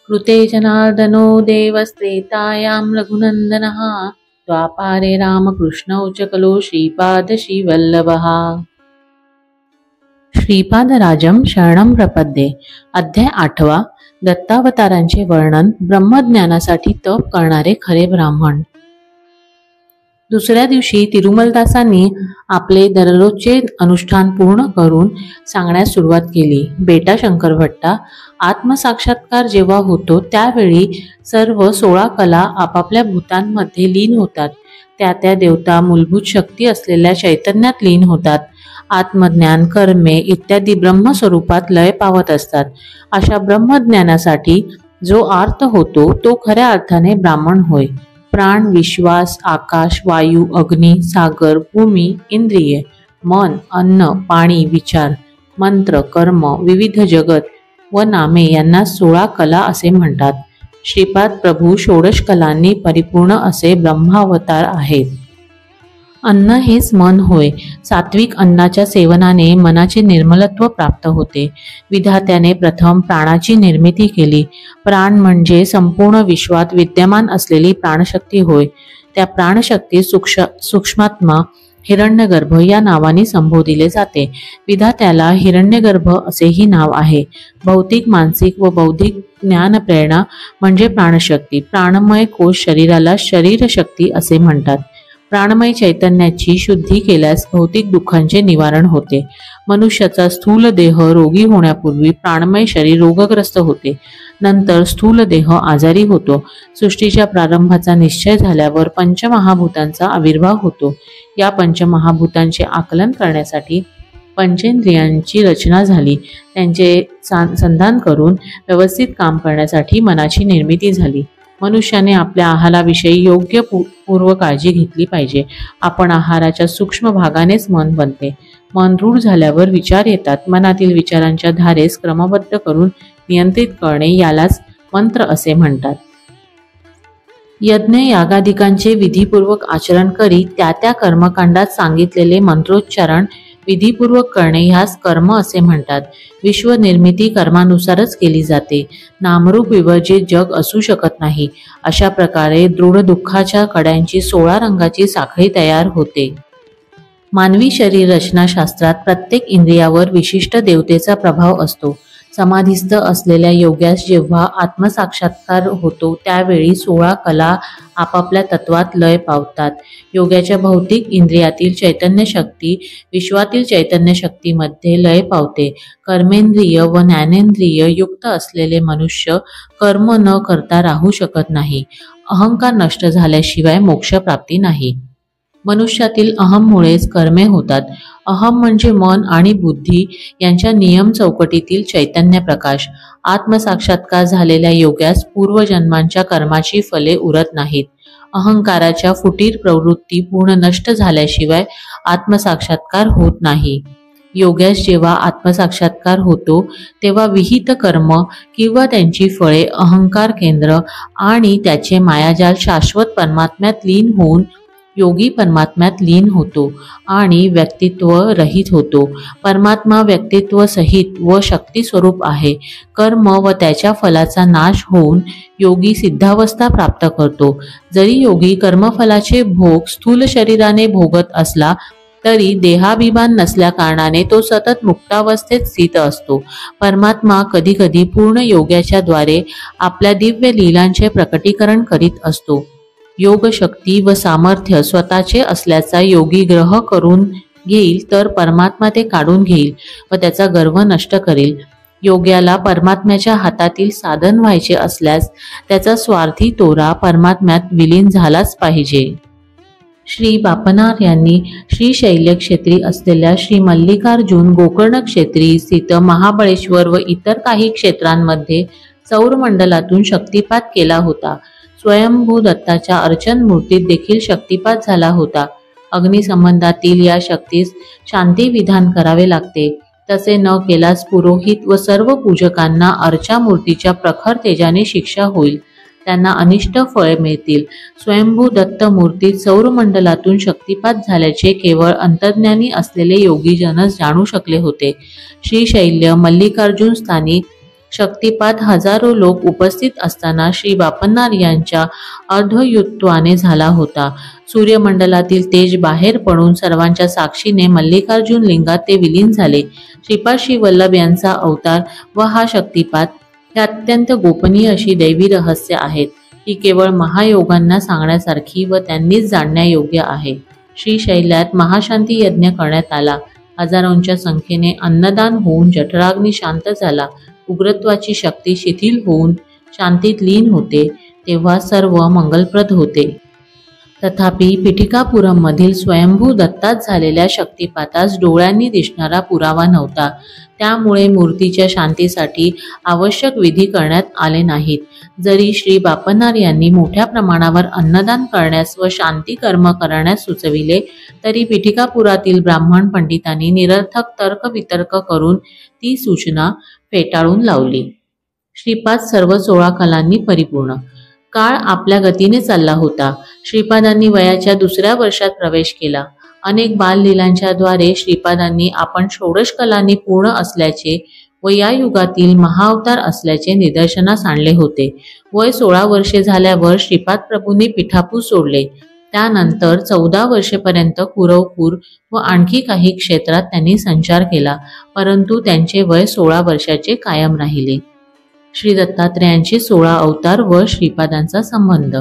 कृते जनार्दनो देवस्त्रेतायां रघुनन्दनः द्वापारे रामकृष्णौ च कलो श्रीपाद श्रीवल्लभः। श्रीपादराजम शरणं प्रपद्ये। अध्याय 8। दत्तावतारांचे वर्णन। ब्रह्मज्ञानासाठी तप करणारे खरे ब्राह्मण। दुसऱ्या दिवशी तिरुमलदासांनी आपले दररोजचे अनुष्ठान पूर्ण करून सांगण्यास सुरुवात केली। बेटा शंकरभट्टा, आत्मसाक्षात्कार जेव्हा होतो त्यावेळी सर्व 16 कला आपापल्या भूतांमध्ये लीन होतात। त्या देवता मूलभूत शक्ती असलेल्या चैतन्यात लीन होतात। आत्मज्ञान, कर्मे इत्यादी ब्रह्मस्वरूपात लय पावत असतात। अशा ब्रह्मज्ञानासाठी जो आर्त होतो तो खऱ्या अर्थाने ब्राह्मण होय। प्राण, विश्वास, आकाश, वायू, अग्नी, सागर, भूमी, इंद्रिये, मन, अन्न, पाणी, विचार, मंत्र, कर्म, विविध जगत व नामे यांना 16 कला असे म्हणतात। श्रीपाद प्रभू 16 कलांनी परिपूर्ण असे ब्रह्मावतार आहेत। अन्न हेच मन होय। सात्विक अन्नाच्या सेवनाने मनाचे निर्मलत्व प्राप्त होते। विधात्याने प्रथम प्राणाची निर्मिती केली। प्राण म्हणजे संपूर्ण विश्वात विद्यमान असलेली प्राणशक्ती होय। त्या प्राणशक्ती सूक्ष्मात्मा हिरण्यगर्भ या नावाने संबोधिले जाते। विधात्याला हिरण्यगर्भ असेही नाव आहे। भौतिक, मानसिक व बौद्धिक ज्ञान प्रेरणा म्हणजे प्राणशक्ती। प्राणमय कोश शरीराला शरीर शक्ती असे म्हणतात। प्राणमय चैतन्याची शुद्धी केल्यास भौतिक दुःखांचे निवारण होते। मनुष्याचा स्थूल देह रोगी होण्यापूर्वी प्राणमय शरीर रोगग्रस्त होते। नंतर स्थूल देह आजारी होतो। सृष्टीच्या प्रारंभाचा निश्चय झाल्यावर पंचमहाभूतांचा आविर्भाव होतो। या पंचमहाभूतांचे आकलन करण्यासाठी पंचेंद्रियांची रचना झाली। त्यांचे संधान करून व्यवस्थित काम करण्यासाठी मनाची निर्मिती झाली। मनुष्याने आपल्या आहाराविषयी योग्य पूर्व काळजी घेतली पाहिजे। आपण आहाराच्या सूक्ष्म भागानेच मन बनते। मन रूढ झाल्यावर विचार येतात। मनातील विचारांच्या धारेस क्रमबद्ध करून नियंत्रित करणे यालाच मंत्र असे म्हणतात। यज्ञ यागादिकांचे विधीपूर्वक आचरण करीत त्या कर्मकांडात सांगितलेले मंत्रोच्चारण विधीपूर्वक करणे ह्यास कर्म असे म्हणतात। विश्व निर्मिती कर्मानुसारच केली जाते। नामरूप विवर्जित जग असू शकत नाही। अशा प्रकारे दृढ दुःखाच्या कड्यांची 16 रंगाची साखळी तयार होते। मानवी शरीर रचना शास्त्रात प्रत्येक इंद्रियावर विशिष्ट देवतेचा प्रभाव असतो। समाधीस्थ असलेल्या योग्यास जेव्हा आत्मसाक्षात्कार होतो त्यावेळी 16 कला आपापल्या तत्वात लय पावतात। योग्याच्या भौतिक इंद्रियातील चैतन्य शक्ती विश्वातील चैतन्य शक्तीमध्ये लय पावते। कर्मेंद्रिय व ज्ञानेंद्रिय युक्त असलेले मनुष्य कर्म न करता राहू शकत नाही। अहंकार नष्ट झाल्याशिवाय मोक्षप्राप्ती नाही। मनुष्यातील अहममुळेच कर्मे होतात। अहम म्हणजे मन आणि बुद्धी यांच्या नियम चौकटीतील चैतन्य प्रकाश। आत्मसाक्षात्कार झालेल्या योग्यास पूर्वजन्मांच्या कर्माची फले उरत नाहीत। अहंकाराच्या फुटीर प्रवृत्ती पूर्ण नष्ट झाल्याशिवाय आत्मसाक्षात्कार होत नाही। योग्यास जेव्हा आत्मसाक्षात्कार होतो तेव्हा विहित कर्म किंवा त्यांची फळे अहंकार केंद्र आणि त्याचे मायाजाल शाश्वत परमात्म्यात लीन होऊन योगी परमात्म्यात लीन होतो आणि व्यक्तित्व रहित होतो। परमात्मा व्यक्तित्व सहित व शक्ती स्वरूप आहे। कर्म व त्याच्या फलाचा नाश होऊन योगी सिद्धावस्था प्राप्त करतो। जरी योगी कर्मफलाचे भोग स्थूल शरीराने भोगत असला तरी देहाभिमान नसल्या कारणाने तो सतत मुक्तावस्थेत स्थित असतो। परमात्मा कधी कधी पूर्ण योग्याच्या द्वारे आपल्या दिव्य लीलांचे प्रकटीकरण करीत असतो। योग शक्ती व सामर्थ्य स्वतःचे असल्याचा योगी ग्रह करून घेईल तर परमात्मा ते काढून घेईल व त्याचा गर्व नष्ट करेल। योग्याला परमात्म्याच्या हातातील साधन व्हायचे असल्यास त्याचा स्वार्थी तोरा परमात्म्यात विलीन झालाच पाहिजे। श्री बापनार यांनी श्रीशैल्य क्षेत्री असलेल्या श्री मल्लिकार्जुन गोकर्ण क्षेत्री स्थित महाबळेश्वर व इतर काही क्षेत्रांमध्ये सौरमंडलातून शक्तिपात केला होता। स्वयंभू दत्ताच्या अर्चन मूर्तीत देखील शक्तिपात झाला होता। अग्निसंबंधातील या शक्तीस शांती विधान करावे लागते। तसे न केल्यास पुरोहित व सर्व पूजकांना अर्चा मूर्तीच्या प्रखर तेजाने शिक्षा होईल। त्यांना अनिष्ट फळे मिळतील। स्वयंभू दत्त मूर्तीत सौरमंडलातून शक्तिपात झाल्याचे केवळ अंतर्ज्ञानी असलेले योगीजनच जाणू शकले होते। श्रीशैल्य मल्लिकार्जुन स्थानी शक्तिपात हजारो लोक उपस्थित असताना श्री बापन्नार यांच्या अर्धयुत्वाने झाला होता. सूर्यमंडलातील तेज बाहेर पडून सर्वांच्या साक्षीने मल्लिकार्जुन लिंगात ते विलीन झाले. श्रीपाद श्री वल्लभ यांचा अवतार व हा शक्तिपात हे अत्यंत गोपनीय अशी दैवी रहस्य आहेत. ही केवळ महायोगांना सांगण्यासारखी व त्यांनीच जाणण्यायोग्य आहे. श्रीशैल्यात महाशांती यज्ञ करण्यात आला. हजारोंच्या संख्येने अन्नदान होऊन जठराग्नी शांत झाला. उग्रत्वाची शक्ती शिथिल होऊन शांतीत लीन होते तेव्हा सर्व मंगलप्रद होते. तथापि पिठिकापुरम मधील स्वयंभू दत्तात झालेल्या शक्तिपातास डोळ्यांनी दिसणारा पुरावा नव्हता. त्यामुळे मूर्तीच्या शांतीसाठी आवश्यक विधी करण्यात आले नाहीत. जरी श्री बापन्नार यांनी मोठ्या प्रमाणावर अन्नदान करण्यास व शांती कर्म करण्यास सुचविले तरी पिठिकापुरातील ब्राह्मण पंडितांनी निरर्थक तर्कवितर्क करून ती सूचना फेटाळून लावली. श्रीपाद सर्व 16 कलांनी परिपूर्ण. काळ आपल्या गतीने चालला होता. श्रीपादांनी वयाच्या दुसऱ्या वर्षात प्रवेश केला. अनेक बाललीलांच्या द्वारे श्रीपादांनी आपण षोडश कलांनी पूर्ण असल्याचे व या युगातील महाअवतार असल्याचे निदर्शनास आणले होते. वय 16 वर्षे झाल्यावर श्रीपाद प्रभूंनी पिठापूर सोडले. त्यानंतर 14 वर्षेपर्यंत कुरवपूर व आणखी काही क्षेत्रात त्यांनी संचार केला, परंतु त्यांचे वय 16 वर्षाचे कायम राहिले. श्री दत्तात्रेयांचे 16 अवतार व श्रीपादांचा संबंध.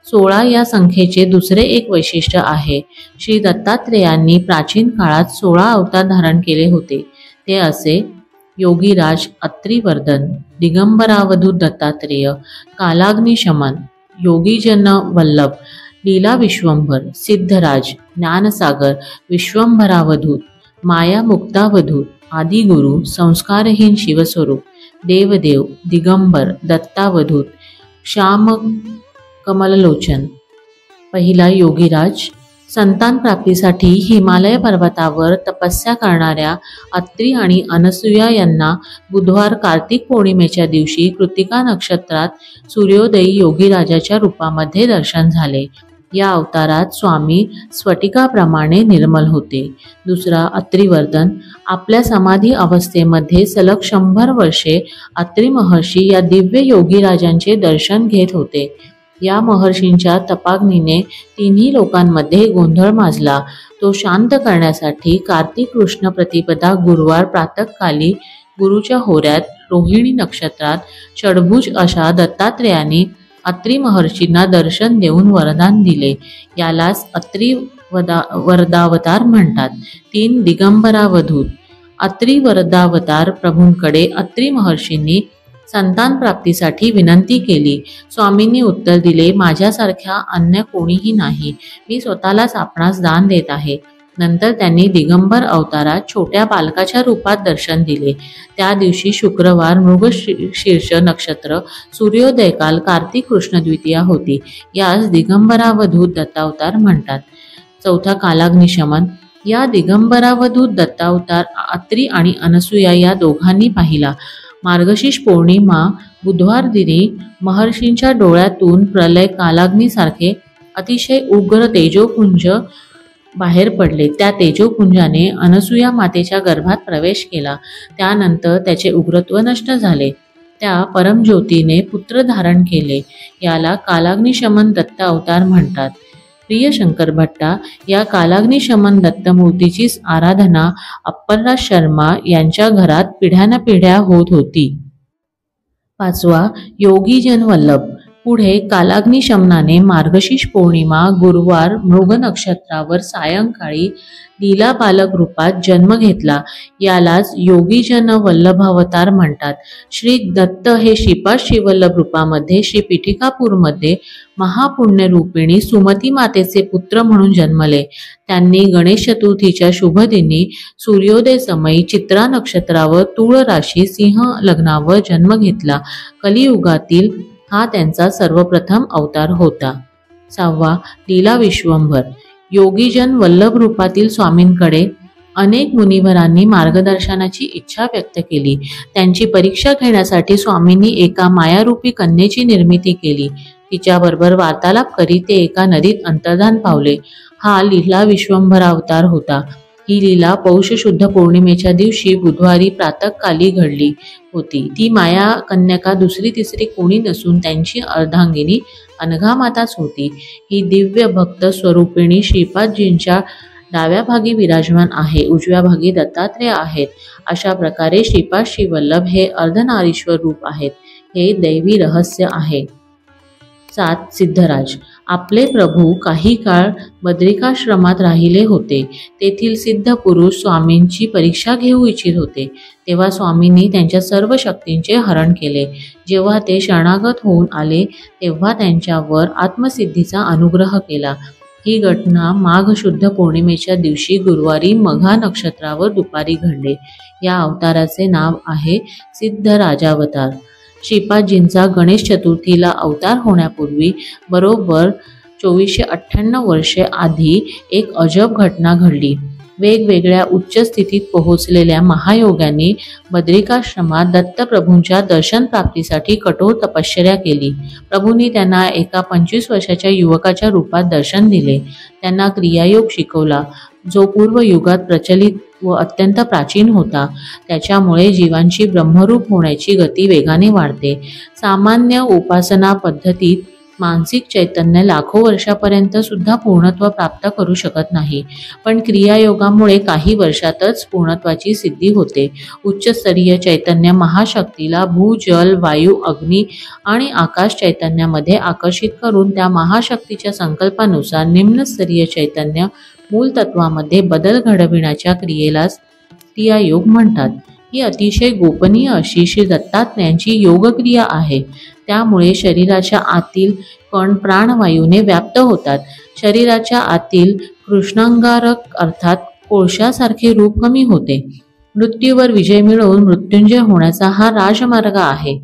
16 या संख्येचे दुसरे एक वैशिष्ट्य आहे. श्री दत्तात्रेयांनी प्राचीन काळात 16 अवतार धारण केले होते. ते असे: योगीराज, अत्रिवर्धन, दिगंबरावधूत दत्तात्रेय, कालाग्निशमन, योगीजन वल्लभ, लीला विश्वंभर, सिद्धराज, ज्ञानसागर, विश्वंभरावधूत, माया मुक्तावधूत, आदिगुरु, संस्कारहीन शिवस्वरूप, देवदेव, दिगंबर, दत्तावधूत, श्याम कमललोचन. पहिला योगीराज. संतान प्राप्तीसाठी हिमालय पर्वतावर तपस्या करणाऱ्या अत्रि आणि अनसूया यांना बुधवार कार्तिक पौर्णिमेच्या दिवशी कृत्तिका नक्षत्रात सूर्योदयी योगीराजाच्या रूपामध्ये दर्शन झाले. या अवतारात स्वामी स्फटिकाप्रमाणे निर्मल होते. दुसरा अत्रिवर्धन. आपल्या समाधी अवस्थेमध्ये सलग 100 वर्षे अत्रि महर्षी या दिव्य योगीराजांचे दर्शन घेत होते. या महर्षींच्या तपाग्नीने तिन्ही लोकांमध्ये गोंधळ माजला. तो शांत करण्यासाठी कार्तिक कृष्ण प्रतिपदा गुरुवार प्रातःकाली गुरुच्या होऱ्यात रोहिणी नक्षत्रात षडभुज अशा दत्तात्रेयांनी अत्रि महर्षींना दर्शन देऊन वरदान दिले. यालाच वरदावतार म्हणतात. 3 दिगंबरावधूत. अत्रि वरदावतार प्रभूंकडे अत्रि महर्षींनी संतान प्राप्तीसाठी विनंती केली. स्वामींनी उत्तर दिले, माझ्यासारख्या अन्य कोणीही नाही. मी स्वतःलाच आपणास दान देत आहे. नंतर त्यांनी दिगंबर अवतारात छोट्या बालकाच्या रूपात दर्शन दिले. त्या दिवशी शुक्रवार मृगशीर्ष नक्षत्र, सूर्योदयकाल कार्तिक कृष्ण द्वितीया होती. यास दिगंबरावधूत दत्तावतार म्हणतात. चौथा कालाग्निशमन. या दिगंबरावधूत दत्तावतार अत्रि आणि अनसूया या दोघांनी पाहिला. मार्गशीर्ष पौर्णिमा बुधवार दिनी महर्षींच्या डोळ्यातून प्रलय कालाग्नीसारखे अतिशय उग्र तेजोपुंज बाहेर पडले. त्या तेजोपुंजाने अनसूया मातेच्या गर्भात प्रवेश केला. त्यानंतर त्याचे उग्रत्व नष्ट झाले. त्या परमज्योतीने पुत्र धारण केले. याला कालाग्निशमन दत्त अवतार म्हणतात. प्रिय शंकर भट्टा. या कालाग्निशमन दत्तमूर्तीची आराधना अप्पलराज शर्मा यांच्या घरात पिढ्यानपिढ्या होत होती. 5. योगीजन वल्लभ. पुढे कालाग्निशमनाने मार्गशीर्ष पौर्णिमा गुरुवार मृग नक्षत्रावर सायंकाळी लीला बालक रूपात जन्म घेतला. यालाच योगीजन वल्लभावतार म्हणतात. श्री दत्त हे श्रीपाद श्रीवल्लभ रूपामध्ये श्री पिठिकापूरमध्ये महापुण्य रूपिणी सुमती मातेचे पुत्र म्हणून जन्मले. त्यांनी गणेश चतुर्थीच्या शुभ दिनी सूर्योदय समयी चित्रा नक्षत्रावर तूळ राशी सिंह लग्नावर जन्म घेतला. कलियुगातील हा त्यांचा सर्वप्रथम अवतार होता. 6. लीला विश्वंभर. योगीजन वल्लभ रूपातील स्वामींकडे अनेक मुनिवरांनी मार्गदर्शनाची इच्छा व्यक्त केली. त्यांची परीक्षा घेण्यासाठी स्वामींनी एका मायारूपी कन्येची निर्मिती केली. तिच्याबरोबर वार्तालाप करीत ते एका नदीत अंतर्धान पावले. हा लीला विश्वंभर अवतार होता. ही लीला पौष शुद्ध पौर्णिमेच्या दिवशी बुधवारी प्रातःकाली घडली होती. ती माया कन्यका दुसरी तिसरी कोणी नसून त्यांची अर्धांगिनी अनघामाताच होती. ही दिव्य भक्त स्वरूपिणी श्रीपादजींच्या डाव्या भागी विराजमान आहे, उजव्या भागी दत्तात्रेय आहेत. अशा प्रकारे श्रीपाद श्रीवल्लभ हे अर्धनारीश्वर रूप आहेत. हे दैवी रहस्य आहे. 7. सिद्धराज. आपले प्रभू काही काळ बद्रिकाश्रमात राहिले होते. तेथील सिद्ध पुरुष स्वामींची परीक्षा घेऊ इच्छित होते. तेव्हा स्वामींनी त्यांच्या सर्व शक्तींचे हरण केले. जेव्हा ते शरणागत होऊन आले तेव्हा त्यांच्यावर आत्मसिद्धीचा अनुग्रह केला. ही घटना माघ शुद्ध पौर्णिमेच्या दिवशी गुरुवारी मघा नक्षत्रावर दुपारी घडले. या अवताराचे नाव आहे सिद्धराजावतार. श्रीपादजींचा गणेश चतुर्थीला अवतार होण्यापूर्वी बरोबर 2498 वर्षे आधी एक अजब घटना घडली. वेगवेगळ्या उच्च स्थितीत पोहोचलेल्या महायोग्यांनी बद्रिकाश्रमात दत्तप्रभूंच्या दर्शन प्राप्तीसाठी कठोर तपश्चर्या केली. प्रभूंनी त्यांना एका 25 वर्षाच्या युवकाच्या रूपात दर्शन दिले. त्यांना क्रियायोग शिकवला, जो पूर्व युगात प्रचलित व अत्यंत प्राचीन होता. त्याच्यामुळे जीवांची ब्रह्मरूप होण्याची गती वेगाने वाढते. सामान्य उपासना पद्धतीत मानसिक चैतन्य लाखो वर्षापर्यंत सुद्धा पूर्णत्व प्राप्त करू शकत नाही, पण क्रियायोगामुळे काही वर्षातच पूर्णत्वाची सिद्धी होते. उच्चस्तरीय चैतन्य महाशक्तीला भू, जल, वायू, अग्नी आणि आकाश चैतन्यामध्ये आकर्षित करून त्या महाशक्तीच्या संकल्पानुसार निम्नस्तरीय चैतन्य मूल तत्वामध्ये बदल घडविण्याच्या क्रियेलाच क्रियायोग म्हणतात. ही अतिशय गोपनीय अशी श्री दत्तात्रेयांची योगक्रिया आहे. त्यामुळे शरीराच्या आतील कण प्राणवायूने व्याप्त होतात. शरीराच्या आतील कृष्णांगारक अर्थात कोळशासारखे रूप कमी होते. मृत्यूवर विजय मिळवून मृत्युंजय होण्याचा हा राजमार्ग आहे.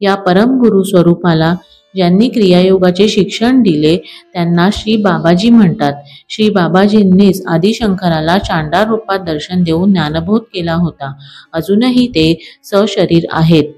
या परमगुरु स्वरूपाला ज्यांनी क्रियायोगाचे शिक्षण दिले त्यांना श्री बाबाजी म्हणतात. श्री बाबाजींनीच आदिशंकराला चांडाळ रूपात दर्शन देऊन ज्ञानबोध केला होता. अजूनही ते सशरीर आहेत.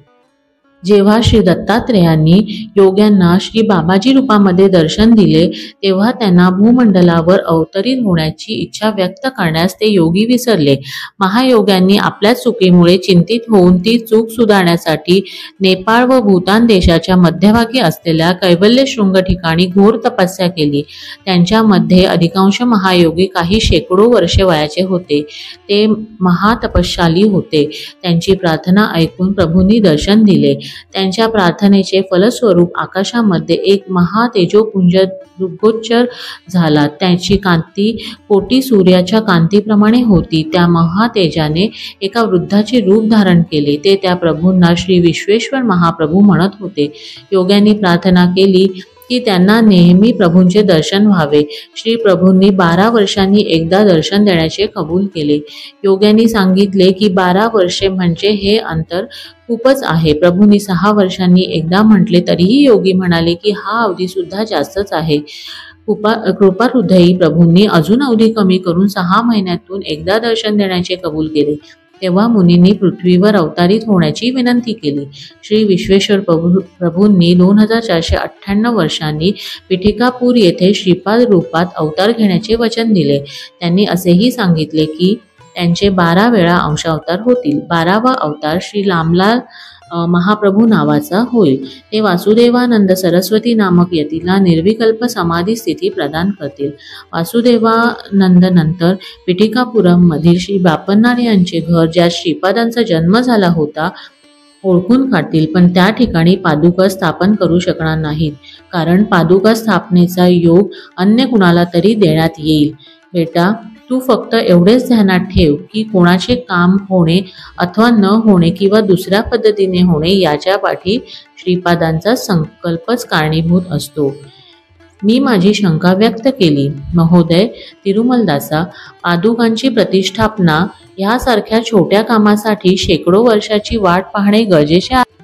जेव्हा श्री दत्तात्रेयांनी योग्यांना श्री बाबाजी रूपामध्ये दर्शन दिले तेव्हा त्यांना भूमंडलावर अवतरित होण्याची इच्छा व्यक्त करण्यास ते योगी विसरले. महायोग्यांनी आपल्या चुकीमुळे चिंतित होऊन ती चूक सुधारण्यासाठी नेपाळ व भूतान देशाच्या मध्यभागी असलेल्या कैवल्य शृंग ठिकाणी घोर तपस्या केली. त्यांच्यामध्ये अधिकांश महायोगी काही शेकडो वर्षे वयाचे होते. ते महातपशाली होते. त्यांची प्रार्थना ऐकून प्रभूंनी दर्शन दिले. त्यांच्या प्रार्थनेचे फलस्वरूप आकाशामध्ये एक महातेजोपुंज दुर्गोच्चर झाला. त्याची कांती कोटी सूर्याच्या कांतीप्रमाणे होती. त्या महातेजाने एका वृद्धाचे रूप धारण केले. ते त्या प्रभूंना श्री विश्वेश्वर महाप्रभू म्हणत होते. योग्यांनी प्रार्थना केली की त्यांना नेहमी प्रभूंचे दर्शन व्हावे. श्री प्रभूंनी 12 वर्षांनी एकदा दर्शन देण्याचे कबूल केले. योग्यांनी सांगितले की 12 वर्षे म्हणजे हे अंतर खूपच आहे. प्रभूंनी 6 वर्षांनी एकदा म्हटले तरीही योगी म्हणाले की हा अवधी सुद्धा जास्तच आहे. कृपाहृदयी प्रभूंनी अजून अवधी कमी करून 6 महिन्यातून एकदा दर्शन देण्याचे कबूल केले. तेव्हा मुनींनी पृथ्वीवर अवतारित होण्याची विनंती केली. श्री विश्वेश्वर प्रभूंनी 2498 वर्षांनी पिठिकापूर येथे श्रीपाद रूपात अवतार घेण्याचे वचन दिले. त्यांनी असेही सांगितले की त्यांचे 12 वेळा अंशावतार होतील. 12वा अवतार श्री लामलाल महाप्रभू नावाचा होईल. ते वासुदेवानंद सरस्वती नामक यतीला निर्विकल्प समाधी स्थिती प्रदान करतील. वासुदेवानंद नंतर पिठिकापुरम मधील श्री बापन्नार यांचे घर, ज्यात श्रीपादांचा जन्म झाला होता, ओळखून काढतील. पण त्या ठिकाणी पादुका स्थापन करू शकणार नाहीत, कारण पादुका स्थापनेचा योग अन्य कुणाला तरी देण्यात येईल. बेटा, तू फक्त एवढेच ध्यानात ठेव की कोणाचे काम होणे अथवा न होणे किंवा दुसऱ्या पद्धतीने होणे याच्या पाठी श्रीपादांचा संकल्पच कारणीभूत असतो. मी माझी शंका व्यक्त केली. महोदय तिरुमलदासा, पादुकांची प्रतिष्ठापना यासारख्या छोट्या कामासाठी शेकडो वर्षाची वाट पाहणे गरजेचे आहे.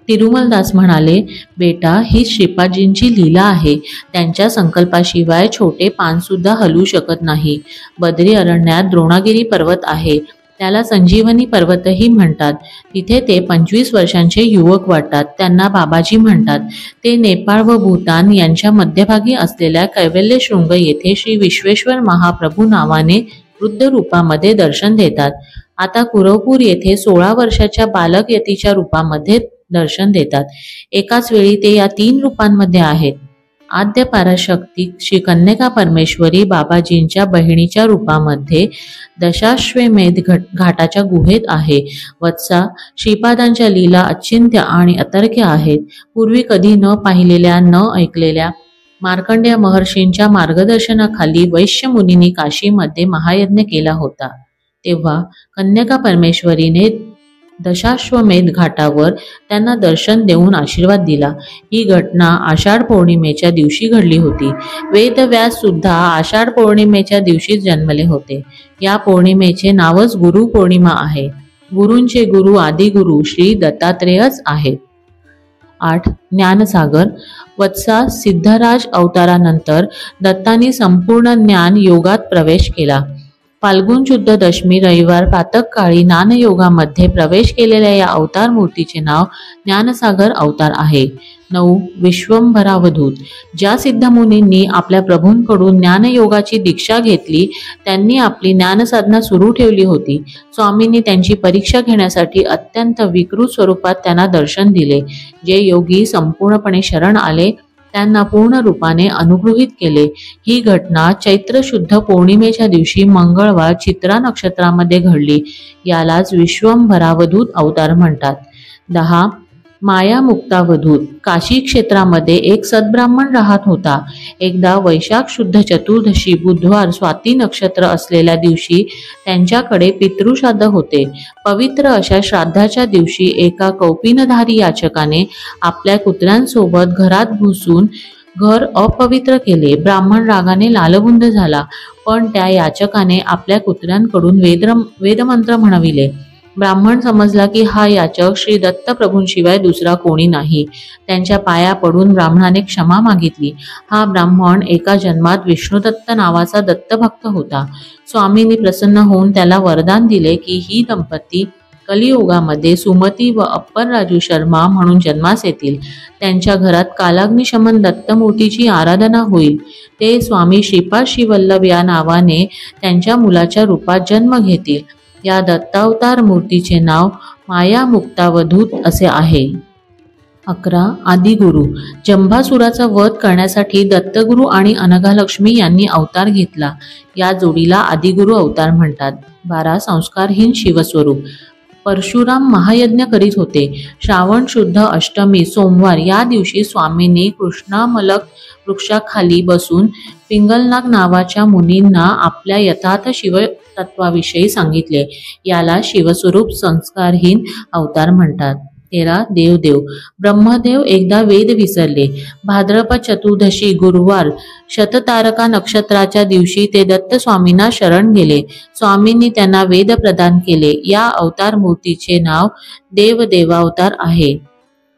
तिरुमलदास म्हणाले, बेटा, ही श्रीपादजींची लीला आहे. त्यांच्या संकल्पाशिवाय छोटे पान सुद्धा हलू शकत नाही. बद्री अरण्यात द्रोणागिरी पर्वत आहे. त्याला संजीवनी पर्वतही म्हणतात. तिथे ते 25 वर्षांचे युवक वाटतात. त्यांना बाबाजी म्हणतात. ते नेपाळ व भूतान यांच्या मध्यभागी असलेल्या कैवल्य शृंग येथे श्री विश्वेश्वर महाप्रभू नावाने वृद्ध रूपामध्ये दर्शन देतात. आता कुरवपूर येथे 16 वर्षाच्या बालक यतीच्या रूपामध्ये दर्शन देतात. एकाच वेळी ते या 3 रूपांमध्ये आहेत. आद्य पराशक्ती श्री कन्यका परमेश्वरी बाबाजींच्या बहिणीच्या रूपामध्ये दशाश्वमेध घाटाच्या गुहेत आहे. वत्सा श्रीपादांच्या लीला अचिंत्य आणि अतर्क्य आहेत. पूर्वी कधी न पाहिलेल्या न ऐकलेल्या मार्कंडेय महर्षींच्या मार्गदर्शनाखाली वैश्य मुनींनी काशीमध्ये महायज्ञ केला होता. तेव्हा कन्यका परमेश्वरीने दशाश्वमेध घाटावर त्यांना दर्शन देऊन आशीर्वाद दिला. ही घटना आषाढ पौर्णिमेच्या दिवशी घडली होती. वेदव्यास सुद्धा आषाढ पौर्णिमेच्या दिवशीच जन्मले होते. या पौर्णिमेचे नावच गुरु पौर्णिमा आहे. गुरूंचे गुरु आदिगुरु श्री दत्तात्रेयच आहेत. 8. ज्ञानसागर. वत्सा सिद्धराज अवतारानंतर दत्तांनी संपूर्ण ज्ञान योगात प्रवेश केला. फाल्गुन शुद्ध दशमी रविवार प्रातःकाळी ज्ञानयोगामध्ये प्रवेश केलेल्या या अवतार मूर्तीचे नाव ज्ञानसागर अवतार आहे. 9. विश्वंभरावधूत. ज्या सिद्धमुनींनी आपल्या प्रभूंकडून ज्ञानयोगाची दीक्षा घेतली त्यांनी आपली ज्ञानसाधना सुरू ठेवली होती. स्वामींनी त्यांची परीक्षा घेण्यासाठी अत्यंत विकृत स्वरूपात त्यांना दर्शन दिले. जे योगी संपूर्णपणे शरण आले त्यांना पूर्ण रूपाने अनुग्रहित केले. ही घटना चैत्र शुद्ध पौर्णिमेच्या दिवशी मंगळवार चित्रा नक्षत्रामध्ये घडली. यालाच विश्वंभरावधूत अवतार म्हणतात. 10. मायामुक्तावधूत. काशी क्षेत्रामध्ये एक सद्ब्राह्मण राहत होता. एकदा वैशाख शुद्ध चतुर्दशी बुधवार स्वाती नक्षत्र असलेल्या दिवशी त्यांच्याकडे पितृश्राद्ध होते. पवित्र अशा श्राद्धाच्या दिवशी एका कौपिनधारी याचकाने आपल्या कुत्र्यांसोबत घरात घुसून घर अपवित्र केले. ब्राह्मण रागाने लालबुंद झाला, पण त्या याचकाने आपल्या कुत्र्यांकडून वेदमंत्र म्हणविले. ब्राह्मण समजला की हा याचक श्री दत्त प्रभूंशिवाय दुसरा कोणी नाही. त्यांच्या पाया पडून ब्राह्मणाने क्षमा मागितली. हा ब्राह्मण एका जन्मात विष्णुदत्त नावाचा दत्तभक्त होता. स्वामींनी प्रसन्न होऊन त्याला वरदान दिले की ही दंपती कलियुगामध्ये सुमती व अप्पर राजू शर्मा म्हणून जन्मास येतील. त्यांच्या घरात कालाग्निशमन दत्तमूर्तीची आराधना होईल. ते स्वामी श्रीपाद श्रीवल्लभ या नावाने त्यांच्या मुलाच्या रूपात जन्म घेतील. या दत्तावतार मूर्तीचे नाव मायामुक्तावधूत असे आहे. 11. आदिगुरु. जंभासुराचा वध करण्यासाठी दत्तगुरु आणि अनघालक्ष्मी यांनी अवतार घेतला. या जोडीला आदिगुरु अवतार म्हणतात. 12. संस्कारहीन शिवस्वरूप. परशुराम महायज्ञ करीत होते. श्रावण शुद्ध अष्टमी सोमवार या दिवशी स्वामींनी कृष्णामलक वृक्षाखाली बसून पिंगलनाग नावाच्या मुनींना आपल्या यथार्थ शिवतत्वाविषयी सांगितले. याला शिवस्वरूप संस्कारहीन अवतार म्हणतात. 13. देवदेव. ब्रह्मदेव एकदा वेद विसरले. भाद्रपद चतुर्दशी गुरुवार शततारका नक्षत्राच्या दिवशी ते दत्त स्वामींना शरण गेले. स्वामींनी त्यांना वेद प्रदान केले. या अवतार मूर्तीचे नाव देवदेवावतार आहे.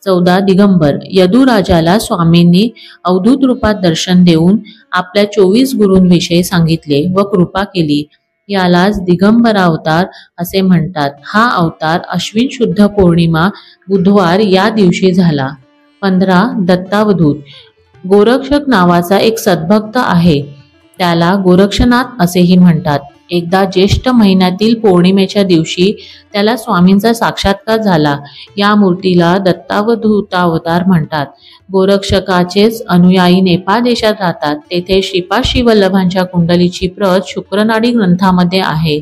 14. दिगंबर. यदुराजाला स्वामींनी अवधूत रूपात दर्शन देऊन आपल्या 24 गुरूंविषयी सांगितले व कृपा केली. यालाच दिगंबरावतार असे म्हणतात. हा अवतार अश्विन शुद्ध पौर्णिमा बुधवार या दिवशी झाला. 15. दत्तावधूत. गोरक्षक नावाचा एक सद्भक्त आहे. त्याला गोरक्षनाथ असेही म्हणतात. एकदा ज्येष्ठ महिन्यातील पौर्णिमेच्या दिवशी त्याला स्वामींचा साक्षात्कार झाला. या मूर्तीला दत्तावधूतावतार म्हणतात. गोरक्षकाचेच अनुयायी नेपाळ देशात राहतात. तेथे श्रीपाद श्रीवल्लभांच्या कुंडलीची प्रत शुक्रनाडी ग्रंथामध्ये आहे.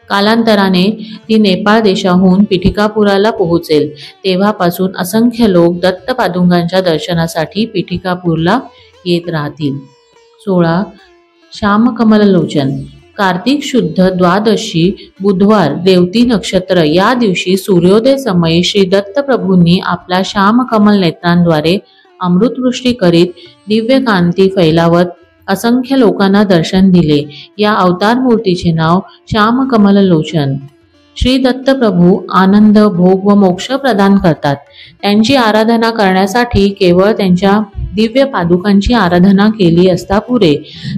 कालांतराने ती नेपाळ देशाहून पिठिकापुराला पोहोचेल. तेव्हापासून असंख्य लोक दत्त पादुकांच्या दर्शनासाठी पिठिकापूरला येत राहतील. 16. श्यामकमललोचन. कार्तिक शुद्ध द्वादशी बुधवार रेवती नक्षत्र या दिवशी सूर्योदय समयी श्री दत्त प्रभूंनी आपल्या श्यामकमल नेत्रांद्वारे अमृतवृष्टी करीत दिव्य कांती फैलावत असंख्य लोकांना दर्शन दिले. या अवतार मूर्तीचे नाव श्यामकमललोचन. श्री दत्त प्रभू आनंद भोग व मोक्ष प्रदान करतात. त्यांची आराधना करण्यासाठी केवळ त्यांच्या दिव्य पादुकांची आराधना केली असता पुरे.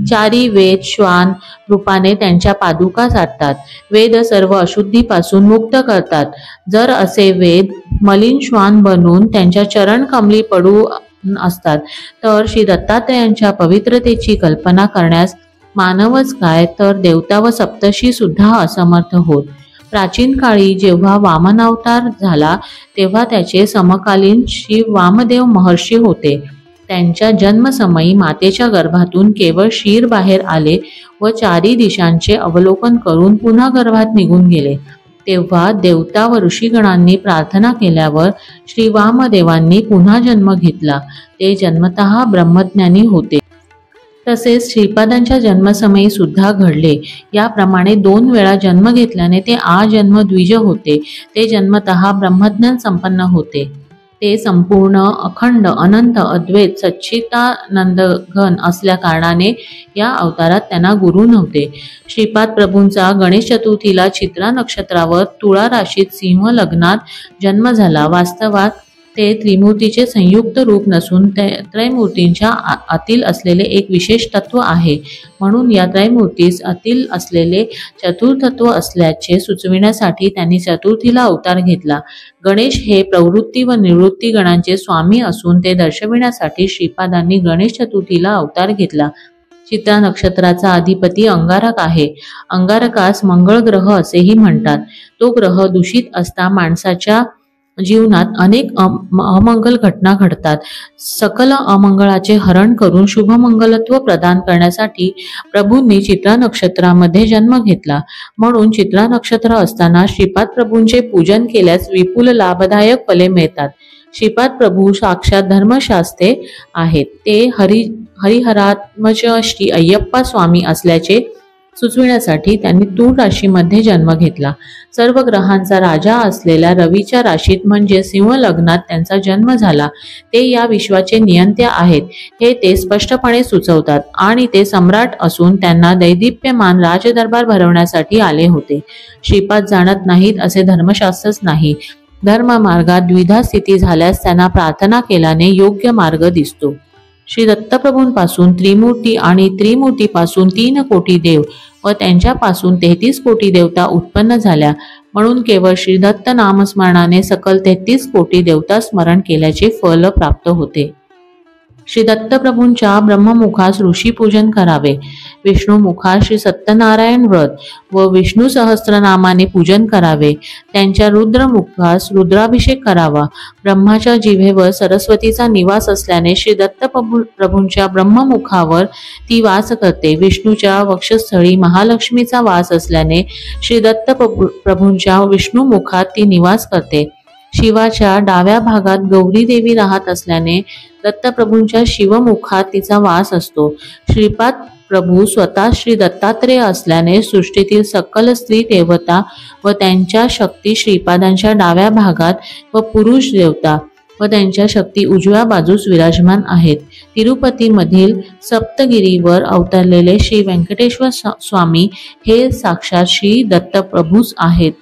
चारी वेद श्वान रूपाने त्यांच्या पादुका साधतात. वेद सर्व अशुद्धीपासून मुक्त करतात. जर असे वेद मलिन श्वान बनून त्यांच्या चरण कमली पडू असतात तर श्री दत्तात्रयांच्या पवित्रतेची कल्पना करण्यास मानवच काय तर देवता व सप्तर्षी सुद्धा असमर्थ होत. प्राचीन काळी जेव्हा वामनावतार झाला तेव्हा त्याचे समकालीन श्री वामदेव महर्षी होते. त्यांच्या जन्मसमयी मातेच्या गर्भातून केवळ क्षीर बाहेर आले व चारी दिशांचे अवलोकन करून पुन्हा गर्भात निघून गेले. तेव्हा देवता व ऋषीगणांनी प्रार्थना केल्यावर श्री वामदेवांनी पुन्हा जन्म घेतला. ते जन्मतः ब्रह्मज्ञानी होते. तसेच श्रीपादांच्या जन्मसमयी सुद्धा घडले. याप्रमाणे 2 वेळा जन्म घेतल्याने ते आजन्म द्विज होते. ते जन्मतः ब्रह्मज्ञान संपन्न होते. ते संपूर्ण अखंड अनंत अद्वैत सच्चिदानंद घन असल्या कारणाने या अवतारात त्यांना गुरु नव्हते. श्रीपाद प्रभूंचा गणेश चतुर्थीला चित्रा नक्षत्रावर तुळा राशीत सिंह लग्नात जन्म झाला. वास्तवात ते त्रिमूर्तीचे संयुक्त रूप नसून त्रैमूर्तींच्या आतील असलेले एक विशेष तत्व आहे. म्हणून या त्रैमूर्तीस आतील असलेले चतुर्थत्व असल्याचे सुचविण्यासाठी त्यांनी चतुर्थीला अवतार घेतला. गणेश हे प्रवृत्ती व निवृत्ती गणांचे स्वामी असून ते दर्शविण्यासाठी श्रीपादांनी गणेश चतुर्थीला अवतार घेतला. चित्रा नक्षत्राचा अधिपती अंगारक आहे. अंगारकास मंगळ ग्रह असेही म्हणतात. तो ग्रह दूषित असता माणसाच्या जीवनात अनेक अमंगल घटना घडतात. सकल अमंगळाचे हरण करून शुभमंगलत्व प्रदान करण्यासाठी प्रभूंनी चित्रा नक्षत्रामध्ये जन्म घेतला. म्हणून चित्रा नक्षत्र असताना श्रीपाद प्रभूंचे पूजन केल्यास विपुल लाभदायक फले मिळतात. श्रीपाद प्रभू साक्षात धर्मशास्त्रे आहेत. ते हरिहरात्मज श्री अय्यप्पा स्वामी असल्याचे सुचविण्यासाठी त्यांनी तूळ राशीमध्ये जन्म घेतला. सर्व ग्रहांचा राजा असलेल्या रवीच्या राशीत म्हणजे सिंह लग्नात त्यांचा जन्म झाला. ते या विश्वाचे नियंते आहेत हे ते स्पष्टपणे सुचवतात आणि ते सम्राट असून त्यांना दैदिप्यमान राजदरबार भरवण्यासाठी आले होते. श्रीपाद जाणत नाहीत असे धर्मशास्त्रच नाही. धर्ममार्गात द्विधा स्थिती झाल्यास त्यांना प्रार्थना केल्याने योग्य मार्ग दिसतो. श्री दत्तप्रभूंपासून त्रिमूर्ती आणि त्रिमूर्तीपासून 3 कोटी देव व त्यांच्यापासून 33 कोटी देवता उत्पन्न झाल्या. म्हणून केवळ श्री दत्त नामस्मरणाने सकल 33 कोटी देवता स्मरण केल्याचे फल प्राप्त होते. श्री दत्तप्रभूंच्या ब्रह्ममुखास ऋषी पूजन करावे. विष्णू मुखास श्री सत्यनारायण व्रत व विष्णू सहस्त्रनामाने पूजन करावे. त्यांच्या रुद्रमुखास रुद्राभिषेक करावा. ब्रह्माच्या जिभेवर सरस्वतीचा निवास असल्याने श्री दत्तप्रभूंच्या ब्रह्ममुखावर ती वास करते. विष्णूच्या वक्षस्थळी महालक्ष्मीचा वास असल्याने श्री दत्तप्रभूंच्या विष्णुमुखात ती निवास करते. शिवाच्या डाव्या भागात गौरी देवी राहत असल्याने दत्तप्रभूंच्या शिवमुखात तिचा वास असतो. श्रीपाद प्रभू स्वतः श्री दत्तात्रेय असल्याने सृष्टीतील सकल स्त्री देवता व त्यांच्या शक्ती श्रीपादांच्या डाव्या भागात व पुरुष देवता व त्यांच्या शक्ती उजव्या बाजूस विराजमान आहेत. तिरुपतीमधील सप्तगिरीवर अवतरलेले श्री व्यंकटेश्वर स्वामी हे साक्षात श्री दत्तप्रभूच आहेत.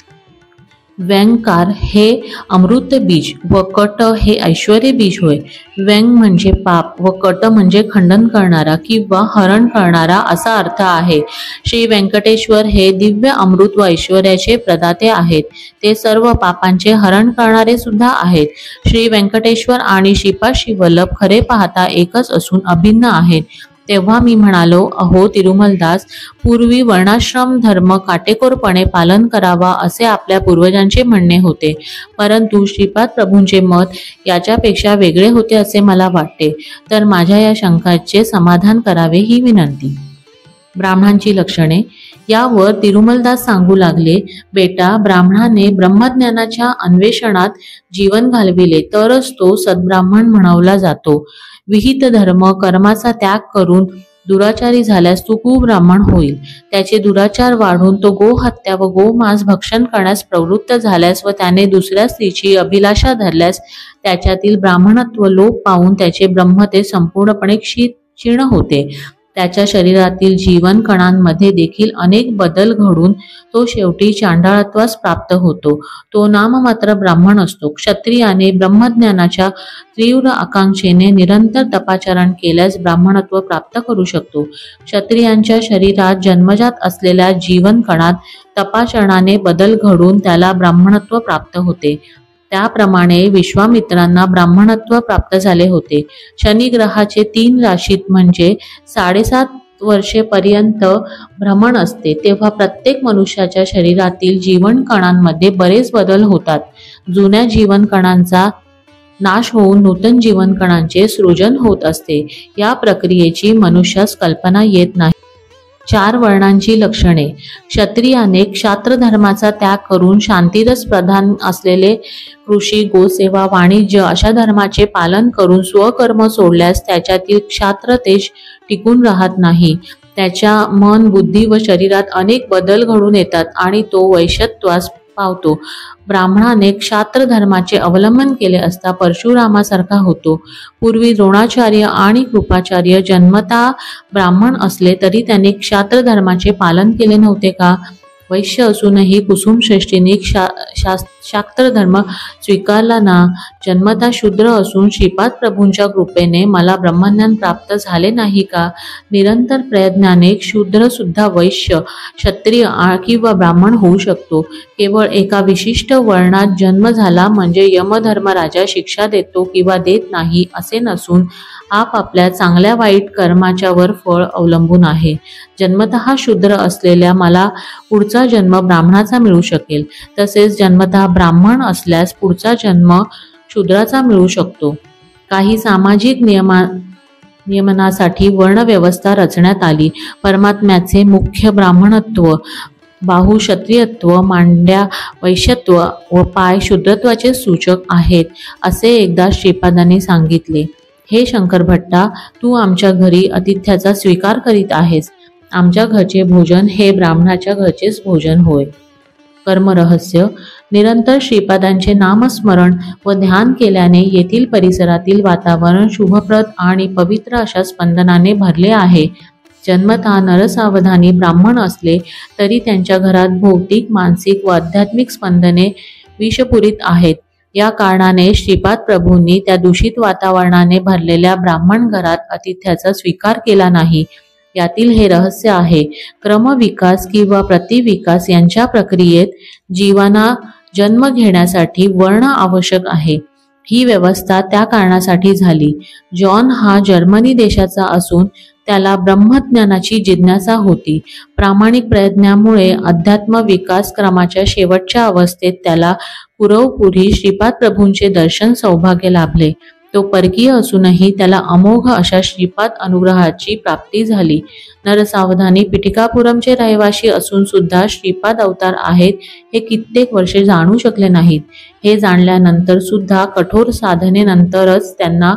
व्यंकार हे अमृत बीज व कट हे ऐश्वर्य बीज होय. व्यंग म्हणजे पाप व कट म्हणजे खंडन करणारा किंवा हरण करणारा असा अर्थ आहे. श्री व्यंकटेश्वर हे दिव्य अमृत व ऐश्वर्याचे प्रदाते आहेत. ते सर्व पापांचे हरण करणारे सुद्धा आहेत. श्री व्यंकटेश्वर आणि श्रीपाद श्रीवल्लभ खरे पाहता एकच असून अभिन्न आहेत. तेव्हा मी म्हणालो, अहो तिरुमलदास, पूर्वी वर्णाश्रम धर्म काटेकोरपणे पालन करावा असे आपल्या पूर्वजांचे म्हणणे होते. परंतु श्रीपाद प्रभूंचे मत याच्यापेक्षा वेगळे होते असे मला वाटते. तर माझ्या या शंकाचे समाधान करावे ही विनंती. ब्राह्मणांची लक्षणे. यावर तिरुमलदास सांगू लागले, बेटा, ब्राह्मणाने ब्रह्मज्ञानाच्या अन्वेषणात जीवन घालविले तरच तो सद्ब्राह्मण म्हणवला जातो. विहित धर्म कर्माचा त्याग करून दुराचारी झाल्यास तो कुब्राह्मण होईल. त्याचे दुराचार वाढून तो गोहत्या व गोमांस भक्षण करण्यास प्रवृत्त झाल्यास व त्याने दुसऱ्या स्त्रीची अभिलाषा धरल्यास त्याच्यातील ब्राह्मणत्व लोप पावून त्याचे ब्रह्मते संपूर्णपणे क्षीण होते. त्याच्या शरीरातील जीवन कणांमध्ये देखील अनेक बदल घडून तो शेवटी चांडाळत्वास प्राप्त होतो. तो नाममात्र ब्राह्मण असतो. क्षत्रियाने ब्रह्मज्ञानाच्या तीव्र आकांक्षेने निरंतर तपाचरण केल्यास ब्राह्मणत्व प्राप्त करू शकतो. क्षत्रियांच्या शरीरात जन्मजात असलेल्या जीवन कणात तपाचरणाने बदल घडून त्याला ब्राह्मणत्व प्राप्त होते. त्याप्रमाणे विश्वामित्रांना ब्राह्मणत्व प्राप्त झाले होते. शनी ग्रहाचे 3 राशीत म्हणजे 7.5 वर्षेपर्यंत भ्रमण असते, तेव्हा प्रत्येक मनुष्याच्या शरीरातील जीवन कणांमध्ये बरेच बदल होतात. जुन्या जीवन कणांचा नाश होऊन नूतन जीवन कणांचे सृजन होत असते. या प्रक्रियेची मनुष्यास कल्पना येत नाही. 4 वर्णांची लक्षणे. क्षत्रियाने क्षात्र धर्माचा त्याग करून शांतिरस प्रधान असलेले कृषी, गोसेवा, वाणिज्य अशा धर्माचे पालन करून स्वकर्म सोडल्यास त्याच्यातील क्षात्र तेज टिकून राहत नाही. त्याच्या मन, बुद्धी व शरीरात अनेक बदल घडून येतात आणि तो वैश्यत्वास पावतो. ब्राह्मणाने क्षात्र धर्माचे अवलंबन केले असता परशुरामासारखा होतो. पूर्वी द्रोणाचार्य आणि कृपाचार्य जन्मतः ब्राह्मण असले तरी त्यांनी क्षात्र धर्माचे पालन केले नव्हते का? वैश्य असूनही कुसुमश्रेष्ठींनी शास्त्र धर्म स्वीकारला ना? जन्मतः शूद्र असून श्रीपाद प्रभूंच्या कृपेने मला ब्रह्मज्ञान प्राप्त झाले नाही का? निरंतर प्रयत्नाने शूद्र सुद्धा वैश्य, क्षत्रिय किंवा ब्राह्मण होऊ शकतो. केवळ एका विशिष्ट वर्णात जन्म झाला म्हणजे यमधर्मराजा शिक्षा देतो किंवा देत नाही असे नसून आपापल्या चांगल्या वाईट कर्माच्यावर फळ अवलंबून आहे. जन्मतः शूद्र असलेल्या मला पुढचा जन्म ब्राह्मणाचा मिळू शकेल, तसेच जन्मतः ब्राह्मण असल्यास पुढचा जन्म शूद्राचा मिळू शकतो. काही सामाजिक नियमनासाठी वर्णव्यवस्था रचण्यात आली. परमात्म्याचे मुख्य ब्राह्मणत्व, बाहू क्षत्रियत्व, मांड्या वैश्यत्व व पाय शूद्रत्वाचे सूचक आहेत असे एकदा श्रीपादांनी सांगितले. हे शंकर भट्टा, तू आमच्या घरी आतिथ्याचा स्वीकार करीत आहेस. आमच्या घरचे भोजन हे ब्राह्मणाच्या घरचेच भोजन होय. कर्मरहस्य. निरंतर श्रीपादांचे नामस्मरण व ध्यान केल्याने येथील परिसरातील वातावरण शुभप्रद आणि पवित्र अशा स्पंदनाने भरले आहे. जन्मतः नरसावधानी ब्राह्मण असले तरी त्यांच्या घरात भौतिक, मानसिक व आध्यात्मिक स्पंदने विषपुरीत आहेत. या कारणाने श्रीपाद प्रभूंनी त्या दूषित वातावरणाने भरलेल्या ब्राह्मण घरात आतिथ्याचा स्वीकार केला नाही. यातील हे रहस्य आहे. क्रमविकास किंवा प्रतिविकास यांच्या प्रक्रियेत जीवाना जन्म घेण्यासाठी वर्ण आवश्यक आहे. ही व्यवस्था त्या कारणासाठी झाली. जॉन हा जर्मनी देशाचा असून त्याला ब्रह्मज्ञानाची जिज्ञासा होती. प्रामाणिक प्रयत्नामुळे अध्यात्म विकास क्रमाच्या शेवटच्या अवस्थेत त्याला पुरवपुरी श्रीपाद प्रभूंचे दर्शन सौभाग्य लाभले. तो परकीय असूनही त्याला अमोघ अशा श्रीपाद अनुग्रहाची प्राप्ती झाली. नरसावधानी पिटिकापुरमचे रहिवासी असून सुद्धा श्रीपाद अवतार आहेत हे कित्येक वर्षे जाणू शकले नाहीत. हे जाणल्यानंतर सुद्धा कठोर साधनेनंतरच त्यांना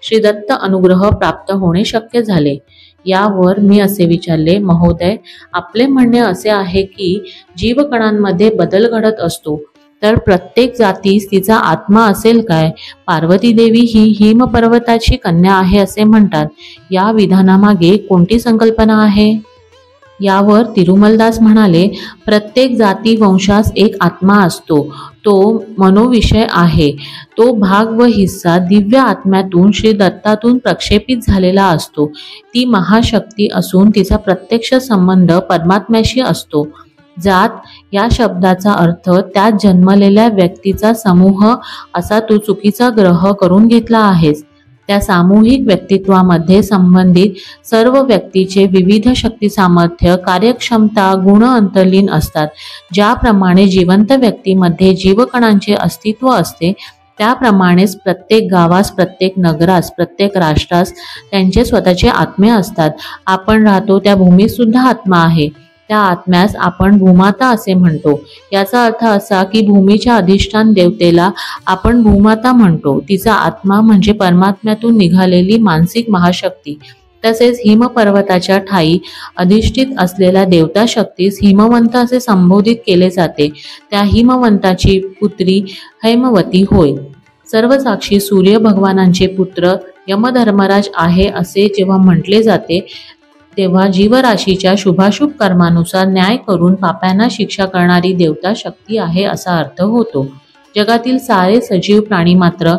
श्रीदत्त अनुग्रह प्राप्त होणे शक्य झाले. यावर मी असे विचारले, महोदय, आपले म्हणणे असे आहे की जीवकणांमध्ये बदल घडत असतो, तर प्रत्येक जातीस तिचा आत्मा असेल काय? पार्वती देवी ही हिमपर्वताची कन्या आहे असे म्हणतात. या विधानामागे कोणती संकल्पना आहे? यावर तिरुमलदास म्हणाले, प्रत्येक जाती वंशास एक आत्मा असतो. तो मनोविषय आहे. तो भाग व हिस्सा दिव्य आत्म्यातून श्री दत्तातून प्रक्षेपित झालेला असतो. ती महाशक्ती असून तिचा प्रत्यक्ष संबंध परमात्म्याशी असतो. जात या शब्दाचा अर्थ त्यात जन्मलेल्या व्यक्तीचा समूह असा तू चुकीचा ग्रह करून घेतला आहेस. त्या सामूहिक व्यक्तित्वामध्ये संबंधित सर्व व्यक्तीचे विविध शक्ती, सामर्थ्य, कार्यक्षमता, गुण अंतर्लीन असतात. ज्याप्रमाणे जिवंत व्यक्तीमध्ये जीवकणांचे अस्तित्व असते, त्याप्रमाणेच प्रत्येक गावास, प्रत्येक नगरास, प्रत्येक राष्ट्रास त्यांचे स्वतःचे आत्मे असतात. आपण राहतो त्या भूमीत सुद्धा आत्मा आहे. त्या आत्म्यास आपण भूमाता असे म्हणतो. याचा अर्थ असा की भूमीच्या अधिष्ठान देवतेला आपण भूमाता म्हणतो. तिचा आत्मा म्हणजे परमात्म्यातून निघालेली मानसिक महाशक्ती. तसेच हिमपर्वताच्या ठाई अधिष्ठित असलेल्या देवता शक्तीस हिमवंत असे संबोधित केले जाते. त्या हिमवंताची पुत्री हैमवती होय. सर्व साक्षी सूर्य भगवानांचे पुत्र यमधर्मराज आहे असे जेव्हा म्हटले जाते, तेव्हा जीवराशीच्या शुभाशुभ कर्मानुसार न्याय करून पाप्यांना शिक्षा करणारी देवता शक्ती आहे असा अर्थ होतो. जगातील सारे सजीव प्राणी मात्र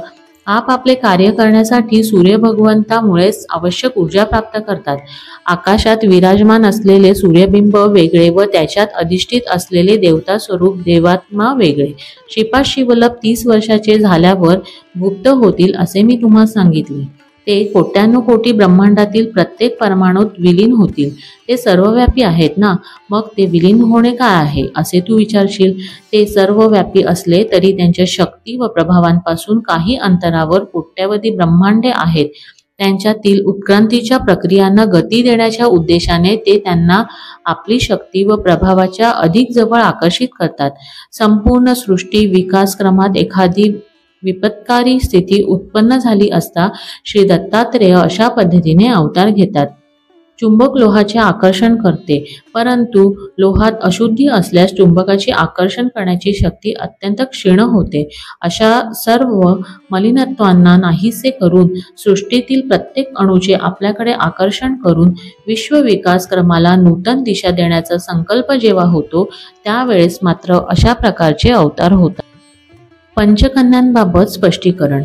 आपापले कार्य करण्यासाठी सूर्य भगवंतामुळेच आवश्यक ऊर्जा प्राप्त करतात. आकाशात विराजमान असलेले सूर्यबिंब वेगळे व त्याच्यात अधिष्ठित असलेले देवता स्वरूप देवात्मा वेगळे. श्रीपाद शिवल्लभ 30 वर्षाचे झाल्यावर गुप्त होतील असे मी तुम्हाला सांगितले. ते कोट्यानुकोटी ब्रह्मांडातील प्रत्येक परमाणूत विलीन होतील. ते सर्वव्यापी आहेत ना, मग ते विलीन होणे काय आहे असे तू विचारशील. ते सर्वव्यापी असले तरी त्यांच्या शक्ती व प्रभावांपासून काही अंतरावर कोट्यावधी ब्रह्मांडे आहेत. त्यांच्यातील उत्क्रांतीच्या प्रक्रियांना गती देण्याच्या उद्देशाने ते त्यांना आपली शक्ती व प्रभावाच्या अधिक जवळ आकर्षित करतात. संपूर्ण सृष्टी विकासक्रमात एखादी विपत्कारी स्थिती उत्पन्न झाली असता श्री दत्तात्रेय अशा पद्धतीने अवतार घेतात. चुंबक लोहाचे आकर्षण करते, परंतु लोहात अशुद्धी असल्यास चुंबकाची आकर्षण करण्याची शक्ती अत्यंत क्षीण होते. अशा सर्व मलिनत्वांना नाहीसे करून सृष्टीतील प्रत्येक अणूचे आपल्याकडे आकर्षण करून विश्व विकास क्रमाला नूतन दिशा देण्याचा संकल्प जेव्हा होतो त्यावेळेस मात्र अशा प्रकारचे अवतार होतात. पंचकन्यांबाबत स्पष्टीकरण.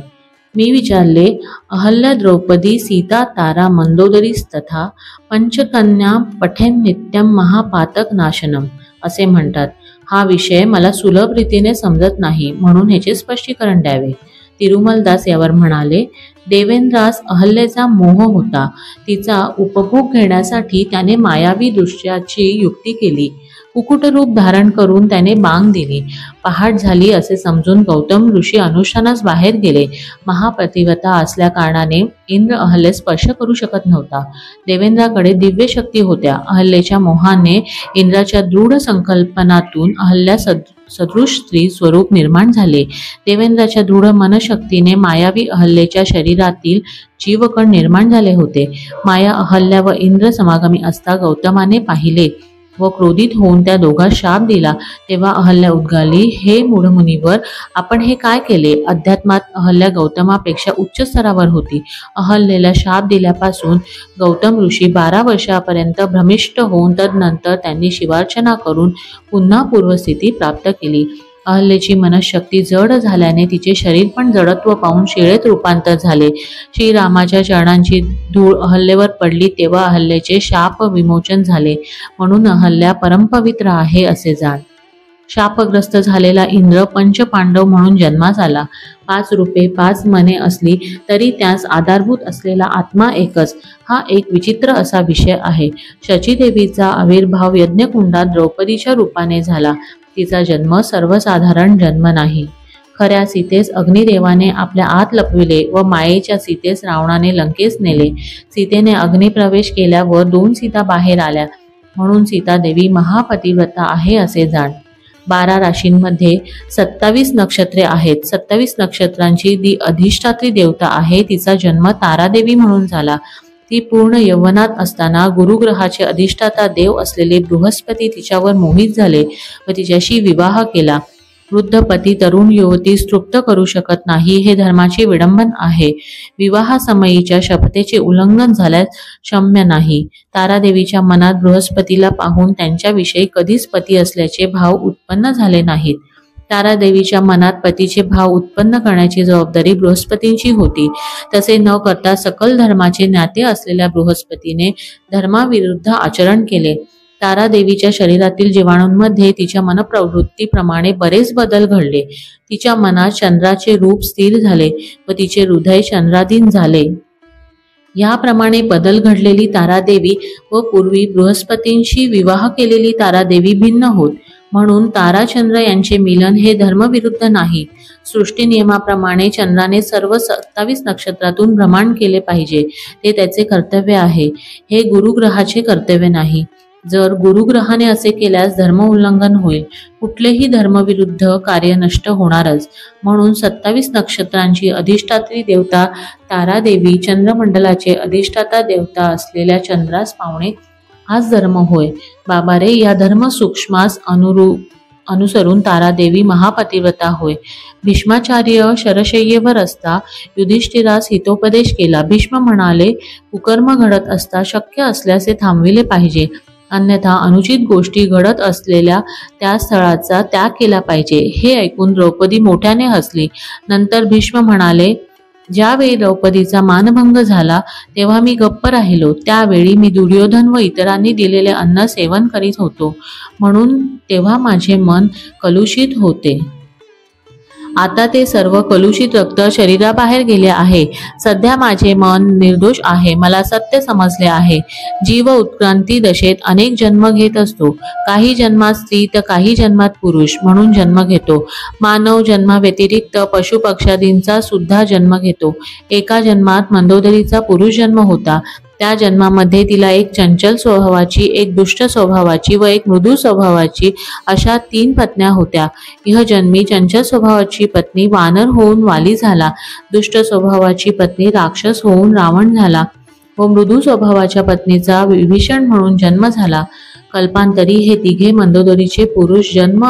मी विचारले, अहल्या द्रौपदी सीता तारा मंदोदरीस्तथा पंचकन्या पठेन नित्यम महापातक नाशनम असे म्हणतात. हा विषय मला सुलभ रीतीने समजत नाही, म्हणून ह्याचे स्पष्टीकरण द्यावे. तिरुमलदास यावर म्हणाले, देवेंद्रास अहल्येचा मोह होता. तिचा उपभोग घेण्यासाठी त्याने मायावी दृश्याची युक्ती केली. कुकुटरूप धारण करून त्याने बांग दिली. पहाट झाली असे समजून गौतम ऋषी अनुष्ठानास बाहेर गेले. महापतिव्रता असल्या कारणाने इंद्र अहल्येस स्पर्श करू शकत नव्हता. देवेंद्राकडे दिव्य शक्ती होत्या. अहल्येच्या मोहाने इंद्राच्या दृढ संकल्पनातून अहल्या सदृश स्त्री स्वरूप निर्माण झाले. देवेंद्राच्या दृढ मनशक्तीने मायावी अहल्येच्या शरीरातील जीवकण निर्माण झाले होते. माया अहल्या व इंद्र समागमी असता गौतमाने पाहिले व क्रोधित होऊन त्या दोघांस शाप दिला. तेव्हा अहल्या उद्गाली, हे मूढमुनीवर, आपण हे काय केले? अध्यात्मात अहल्या गौतमापेक्षा उच्च स्तरावर होती. अहल्येला शाप दिल्यापासून गौतम ऋषी 12 वर्षापर्यंत भ्रमिष्ट होऊन तदनंतर त्यांनी शिवार्चना करून पुन्हा पूर्वस्थिती प्राप्त केली. अहल्येची मनशक्ती जड झाल्याने तिचे शरीर पण जडत्व पाहून शिळेत रूपांतर झाले. श्रीरामाच्या चरणांची धूळ अहल्येवर पडली तेव्हा अहल्येचे शाप विमोचन झाले. म्हणून अहल्या परमपवित्र आहे असे जाण. शापग्रस्त झालेला इंद्र पंचपांडव म्हणून जन्मास आला. 5 रूपे 5 मने असली तरी त्यास आधारभूत असलेला आत्मा एकच, हा एक विचित्र असा विषय आहे. शचीदेवीचा आविर्भाव यज्ञकुंडात द्रौपदीच्या रूपाने झाला. तिचा जन्म सर्वसाधारण जन्म नाही. खऱ्या सीतेस अग्निदेवाने आपल्या आत लपविले व मायेच्या सीतेस रावणाने लंकेस नेले. सीतेने अग्निप्रवेश केल्यावर 2 सीता बाहेर आल्या, म्हणून सीतादेवी महापतिव्रता आहे असे जाण. 12 राशींमध्ये 27 नक्षत्रे आहेत. 27 नक्षत्रांची ती अधिष्ठात्री देवता आहे. तिचा जन्म तारादेवी म्हणून झाला. ती पूर्ण यौवनात असताना गुरुग्रहाचे अधिष्ठाता देव असलेले बृहस्पती तिच्यावर मोहित झाले व तिच्याशी विवाह केला. वृद्ध पती तरुण युवतीस तृप्त करू शकत नाही, हे धर्माचे विडंबन आहे. विवाहासमयीच्या शपथेचे उल्लंघन झाल्यास क्षम्य नाही. तारादेवीच्या मनात बृहस्पतीला पाहून त्यांच्याविषयी कधीच पती असल्याचे भाव उत्पन्न झाले नाहीत. तारादेवीच्या मनात पतीचे भाव उत्पन्न करण्याची जबाबदारी बृहस्पतींची होती. तसे न करता सकल धर्माचे ज्ञाते असलेल्या बृहस्पतीने धर्माविरुद्ध आचरण केले. तारादेवीच्या शरीरातील जीवाणूंमध्ये तिच्या मनप्रवृत्तीप्रमाणे बरेच बदल घडले. तिच्या मनात चंद्राचे रूप स्थिर झाले व तिचे हृदय चंद्राधीन झाले. याप्रमाणे बदल घडलेली तारादेवी व पूर्वी बृहस्पतींशी विवाह केलेली तारादेवी भिन्न होत. म्हणून ताराचंद्र यांचे मिलन हे धर्मविरुद्ध नाही. सृष्टी नियमाप्रमाणे चंद्राने सर्व 27 नक्षत्रातून भ्रमण केले पाहिजे, ते त्याचे कर्तव्य आहे. हे गुरुग्रहाचे कर्तव्य नाही. जर गुरुग्रहाने असे केल्यास धर्म उल्लंघन होईल. कुठलेही धर्मविरुद्ध कार्य नष्ट होणारच. म्हणून 27 नक्षत्रांची अधिष्ठात्री देवता तारादेवी चंद्रमंडलाचे अधिष्ठाता देवता असलेल्या चंद्रास पावणे हाच धर्म होय. बाबा रे, या धर्म सूक्ष्मास अनुसरून तारादेवी महापतिव्रता होय. भीष्माचार्य शरशय्येवर असता युधिष्ठिरास हितोपदेश केला. भीष्म म्हणाले, कुकर्म घडत असता शक्य असल्यास ते थांबविले पाहिजे, अन्यथा अनुचित गोष्टी घडत असलेल्या त्या स्थळाचा त्याग केला पाहिजे. हे ऐकून द्रौपदी मोठ्याने हसली. नंतर भीष्म म्हणाले, ज्यावेळी द्रौपदीचा मानभंग झाला तेव्हा मी गप्प राहिलो. त्यावेळी मी दुर्योधन व इतरांनी दिलेले अन्न सेवन करीत होतो, म्हणून तेव्हा माझे मन कलुषित होते. आता ते सर्व कलुषित रक्त शरीराबाहेर गेले आहे. सध्या माझे मन निर्दोष आहे. मला सत्य समजले आहे. जीव उत्क्रांती दशेत अनेक जन्म घेत असतो. काही जन्मात स्त्री तर काही जन्मात पुरुष म्हणून जन्म घेतो. मानव जन्माव्यतिरिक्त पशु पक्ष्यादींचा सुद्धा जन्म घेतो. एका जन्मात मंदोदरीचा पुरुष जन्म होता. त्या जन्मामध्ये तिला एक चंचल स्वभावाची, एक दुष्ट स्वभावाची व एक मृदू स्वभावाची अशा 3 पत्न्या होत्या. इह जन्मी चंचल स्वभावाची पत्नी वानर होऊन वाली झाला. दुष्ट स्वभावाची पत्नी राक्षस होऊन रावण झाला व मृदू स्वभावाच्या पत्नीचा विभीषण म्हणून जन्म झाला. कल्पांतरी हे तिघे मंदोदरीचे पुरुष जन्म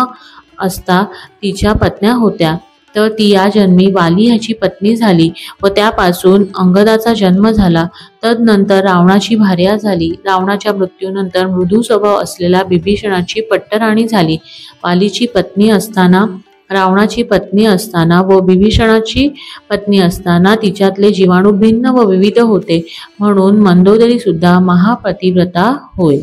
असता तिच्या पत्न्या होत्या. तर ती या जन्मी वाली ह्याची पत्नी झाली व त्यापासून अंगदाचा जन्म झाला. तदनंतर रावणाची भार्या झाली. रावणाच्या मृत्यूनंतर मृदू स्वभाव असलेल्या विभीषणाची पट्टराणी झाली. वालीची पत्नी असताना, रावणाची पत्नी असताना व विभीषणाची पत्नी असताना तिच्यातले जीवाणू भिन्न व विविध होते, म्हणून मंदोदरी सुद्धा महापतिव्रता होय.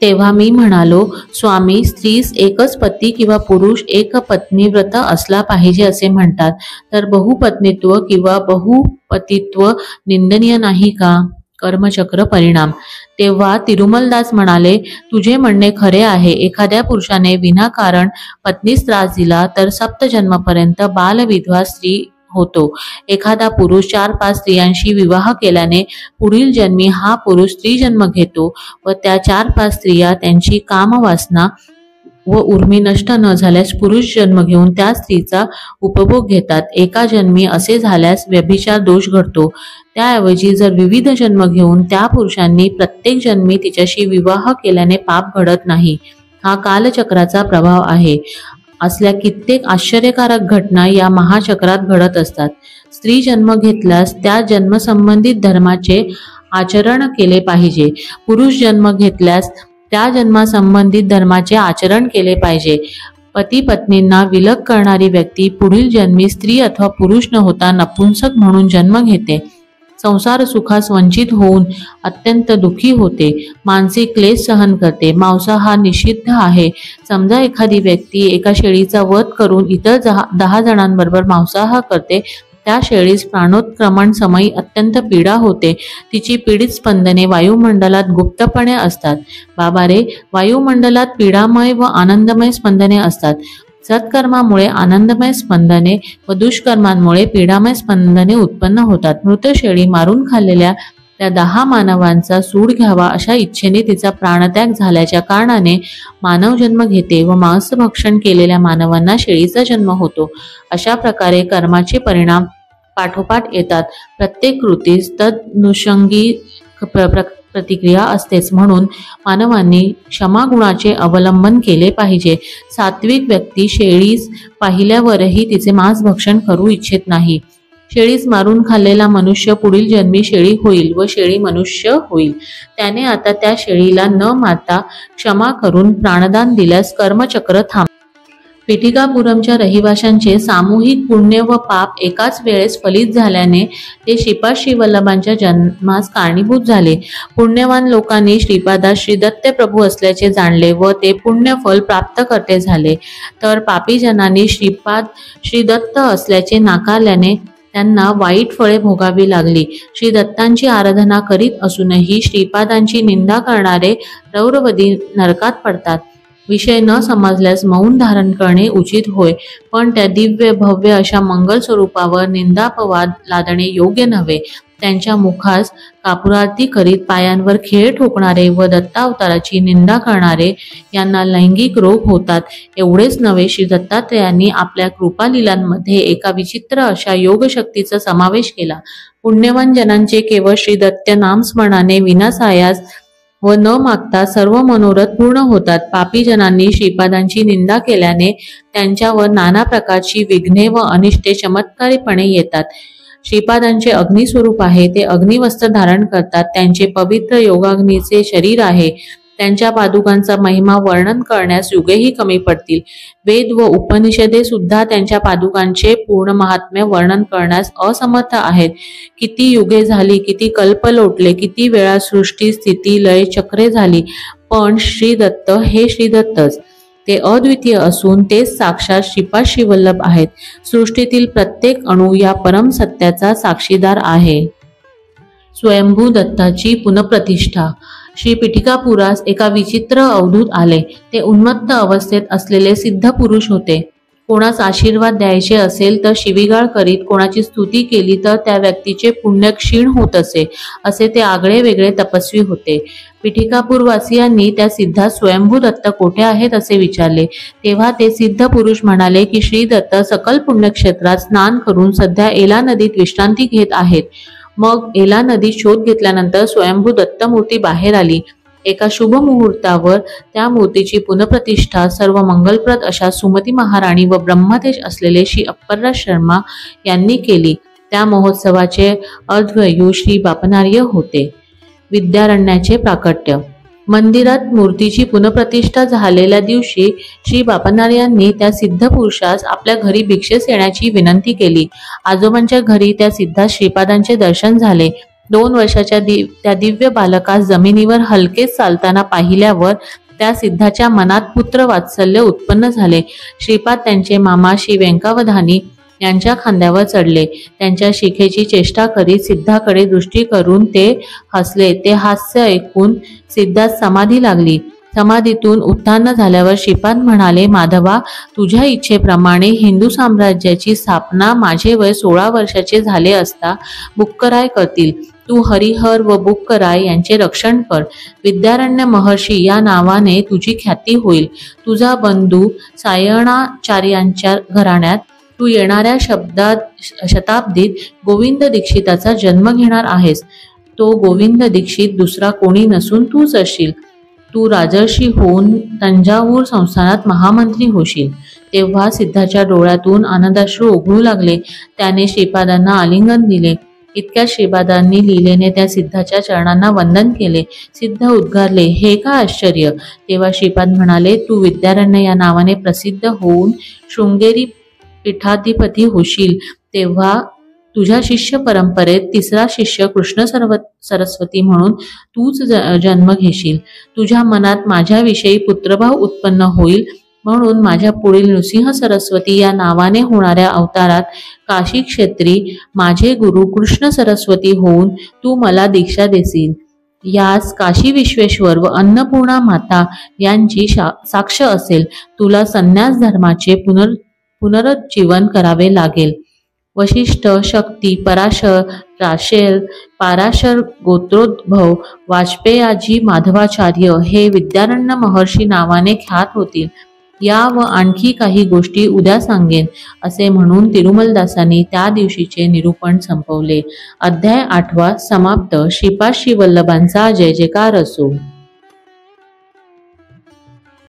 तेव्हा मी म्हणालो, स्वामी, स्त्रीस एकच पती किंवा पुरुष एक पत्नीव्रत असला पाहिजे असे म्हणतात, तर बहुपत्नीत्व किंवा बहुपतित्व निंदनीय नाही का? कर्मचक्र परिणाम. तेव्हा तिरुमलदास म्हणाले, तुझे म्हणणे खरे आहे. एखाद्या पुरुषाने विनाकारण पत्नीस त्रास दिला तर सप्तजन्मपर्यंत बालविधवा स्त्री होतो. एखादा पुरुष 4-5 स्त्रियांशी विवाह केल्याने पुढील जन्मी हा पुरुष स्त्री जन्म घेतो व त्या 4-5 स्त्रिया त्यांची कामवासना व उर्मी नष्ट न झाल्यास पुरुष जन्म घेऊन त्या स्त्रीचा उपभोग घेतात. एका जन्मी असे झाल्यास व्यभिचार दोष घडतो. त्याऐवजी जर विविध जन्म घेऊन त्या पुरुषांनी प्रत्येक जन्मी तिच्याशी विवाह केल्याने पाप घडत नाही. हा कालचक्राचा प्रभाव आहे. असल्या कित्येक आश्चर्यकारक घटना या महाचक्रात घडत असतात. स्त्री जन्म घेतल्यास त्या जन्मसंबंधित धर्माचे आचरण केले पाहिजे. पुरुष जन्म घेतल्यास त्या जन्मासंबंधित धर्माचे आचरण केले पाहिजे. पती पत्नींना विलग करणारी व्यक्ती पुढील जन्मी स्त्री अथवा पुरुष न होता नपुंसक म्हणून जन्म घेते. संसार सुखास वंचित होऊन अत्यंत दुःखी होते. मानसिक क्लेश सहन करते. मांसाहार निषिद्ध आहे. समजा एखादी व्यक्ती एका शेळीचा वध करून इतर 10 जणांबरोबर मांसाहार करते. त्या शेळीस प्राणोत्क्रमण समयी अत्यंत पीडा होते. तिची पीडित स्पंदने वायुमंडलात गुप्तपणे असतात. बाबा रे, वायुमंडलात पीडामय व आनंदमय स्पंदने असतात. सत्कर्मामुळे आनंदमय स्पंदने व दुष्कर्मांमुळे पीडामय स्पंदने उत्पन्न होतात. मृत शेळी मारून खाल्लेल्या त्या 10 मानवांचा सूड घ्यावा अशा इच्छेने तिचा प्राणत्याग झाल्याच्या कारणाने मानव जन्म घेते व मांसभक्षण केलेल्या मानवांना शेळीचा जन्म होतो. अशा प्रकारे कर्माचे परिणाम पाठोपाठ येतात. प्रत्येक कृतीस तदनुषंगी प्रतिक्रिया असतेच. म्हणून मानवांनी क्षमागुणाचे अवलंबन केले पाहिजे. सात्विक व्यक्ती शेळीस पाहिल्यावरही तिचे मांस भक्षण करू इच्छित नाही. शेळीस मारून खाल्लेला मनुष्य पुढील जन्मी शेळी होईल व शेळी मनुष्य होईल. त्याने आता त्या शेळीला न मारता क्षमा करून प्राणदान दिल्यास कर्मचक्र थांबते. पिठिकापुरमच्या रहिवाशांचे सामूहिक पुण्य व पाप एकाच वेळेस फलित झाल्याने ते श्रीपाद श्रीवल्लभांच्या जन्मास कारणीभूत झाले. पुण्यवान लोकांनी श्रीपादास श्री दत्त प्रभू असल्याचे जाणले व ते पुण्यफल प्राप्त करते झाले. तर पापीजनांनी श्रीपाद श्री दत्त असल्याचे नाकारल्याने त्यांना वाईट फळे भोगावी लागली. श्री दत्तांची आराधना करीत असूनही श्रीपादांची निंदा करणारे रौरवदी नरकात पडतात. विषय न समजल्यास मौन धारण करणे उचित होय, पण त्या दिव्य भव्य अशा मंगल स्वरूपावर निंदापवाद लादणे योग्य नव्हे. त्यांच्या मुखास कापुरारती करीत पायांवर खेळ ठोकणारे व दत्तावताराची निंदा करणारे यांना लैंगिक रोग होतात. एवढेच नव्हे, श्री दत्तात्रयांनी आपल्या कृपालीलांमध्ये एका विचित्र अशा योगशक्तीचा समावेश केला. पुण्यवान जनांचे केवळ श्री दत्त नामस्मरणाने विनासायास व न मागता सर्व मनोरथ पूर्ण होतात. पापी जनांनी श्रीपादांची निंदा केल्याने त्यांच्यावर नाना प्रकारची विघ्ने व अनिष्टे चमत्कारीपणे येतात. श्रीपादांचे अग्निस्वरूप आहे. ते अग्निवस्त्र धारण करतात. त्यांचे पवित्र योगाग्नीचे शरीर आहे. त्यांच्या पादुकांचा महिमा वर्णन करण्यास युगेही कमी पडतील. वेद व उपनिषदे सुद्धा त्यांच्या पादुकांचे पूर्ण महात्म्य वर्णन करण्यास असमर्थ आहेत. किती युगे झाली, किती कल्प लोटले, किती वेळा सृष्टी स्थिती लय चक्रे झाली, पण श्री दत्त हे श्री दत्तच. ते अद्वितीय असून तेच साक्षात श्रीपाद श्रीवल्लभ आहेत. सृष्टीतील प्रत्येक अणू या परम सत्याचा साक्षीदार आहे. स्वयंभू दत्ताची पुनःप्रतिष्ठा. श्री पीठिकापुरास एका विचित्र अवधूत आले. ते उन्मत्त अवस्थेत असलेले सिद्ध पुरुष होते. कोणास आशीर्वाद द्यायचे असेल तर शिवीगाळ करीत, कोणाची स्तुती केली तर त्या व्यक्तीचे पुण्य क्षीण होत असे ते आगळे वेगळे तपस्वी होते. पीठिकापूरवासियांनी त्या सिद्धास स्वयंभू दत्त कोठे आहेत असे विचारले. तेव्हा ते सिद्ध पुरुष म्हणाले की श्री दत्त सकल पुण्यक्षेत्रात स्नान करून सध्या एला नदीत विश्रांती घेत आहेत. मग एला नदीत शोध घेतल्यानंतर स्वयंभू दत्त मूर्ती बाहेर आली. एका शुभ मुहूर्तावर त्या मूर्तीची पुनःप्रतिष्ठा सर्व मंगलप्रद अशा सुमती महाराणी व ब्रह्मतेज असलेले श्री अप्पलराज शर्मा यांनी केली. त्या महोत्सवाचे अर्ध्वयू श्री बापनार्य होते. विद्यारण्याचे प्राकट्य. मंदिरात मूर्तीची पुनःप्रतिष्ठा झालेल्या दिवशी श्री बापनार्यांनी त्या सिद्ध पुरुषास आपल्या घरी भिक्षेस येण्याची विनंती केली. आजोबांच्या घरी त्या सिद्धास श्रीपादांचे दर्शन झाले. 2 वर्षाच्या त्या दिव्य बालकास जमिनीवर हलकेच चालताना पाहिल्यावर त्या सिद्धाच्या मनात पुत्र वात्सल्य उत्पन्न झाले. श्रीपाद त्यांचे मामा श्री व्यंकावधानी यांच्या खांद्यावर चढले. त्यांच्या शिखेची चेष्टा करीत सिद्धाकडे दृष्टी करून ते हसले. ते हास्य ऐकून सिद्धास समाधी लागली. समाधीतून उत्थान झाल्यावर श्रीपाद म्हणाले, माधवा, तुझ्या इच्छेप्रमाणे हिंदू साम्राज्याची स्थापना माझे वय 16 वर्षाचे झाले असता बुक्कराय करतील. तू हरिहर व बुक्कराय यांचे रक्षण कर. विद्यारण्य महर्षी या नावाने तुझी ख्याती होईल. तुझा बंधू सायणाचार्यांच्या घराण्यात तू येणाऱ्या शताब्दीत गोविंद दीक्षिताचा जन्म घेणार आहेस. तो गोविंद दीक्षित दुसरा कोणी नसून तूच असशील. तू राजर्षी होऊन तंजावूर संस्थानात महामंत्री होशील. तेव्हा सिद्धाच्या डोळ्यातून आनंदाश्रू ओघळू लागले. त्याने श्रीपादांना आलिंगन दिले. इतक्या श्रीपादांनी लीलेने त्या सिद्धाच्या चरणांना वंदन केले. सिद्ध उद्गारले, हे का आश्चर्य. तेव्हा श्रीपाद म्हणाले, तू विद्यारण्य या नावाने प्रसिद्ध होऊन शृंगेरी पीठाधिपती होशील. तेव्हा तुझ्या शिष्य परंपरेत 3रा शिष्य कृष्ण सरस्वती म्हणून तूच जन्म घेशील. तुझ्या मनात माझ्याविषयी पुत्रभाव उत्पन्न होईल. म्हणून माझ्या पुढील नृसिंह सरस्वती या नावाने होणाऱ्या अवतारात काशी क्षेत्री माझे गुरु कृष्ण सरस्वती होऊन तू मला दीक्षा देशील. यास काशी विश्वेश्वर व अन्नपूर्णा माता यांची साक्ष असेल. तुला संन्यास धर्माचे पुनरुज्जीवन करावे लागेल. वशिष्ठ, शक्ती, पराशर, राशेल, पाराशर गोत्रोद्भव, वाजपेयाजी, माधवाचार्य हे विद्यारण्य महर्षी नावाने ख्यात होतील. या व आणखी काही गोष्टी उद्या सांगेन असे म्हणून तिरुमलदासांनी त्या दिवशीचे निरूपण संपवले. अध्याय 8 समाप्त. श्रीपाद श्रीवल्लभांचा जय जयकार असो.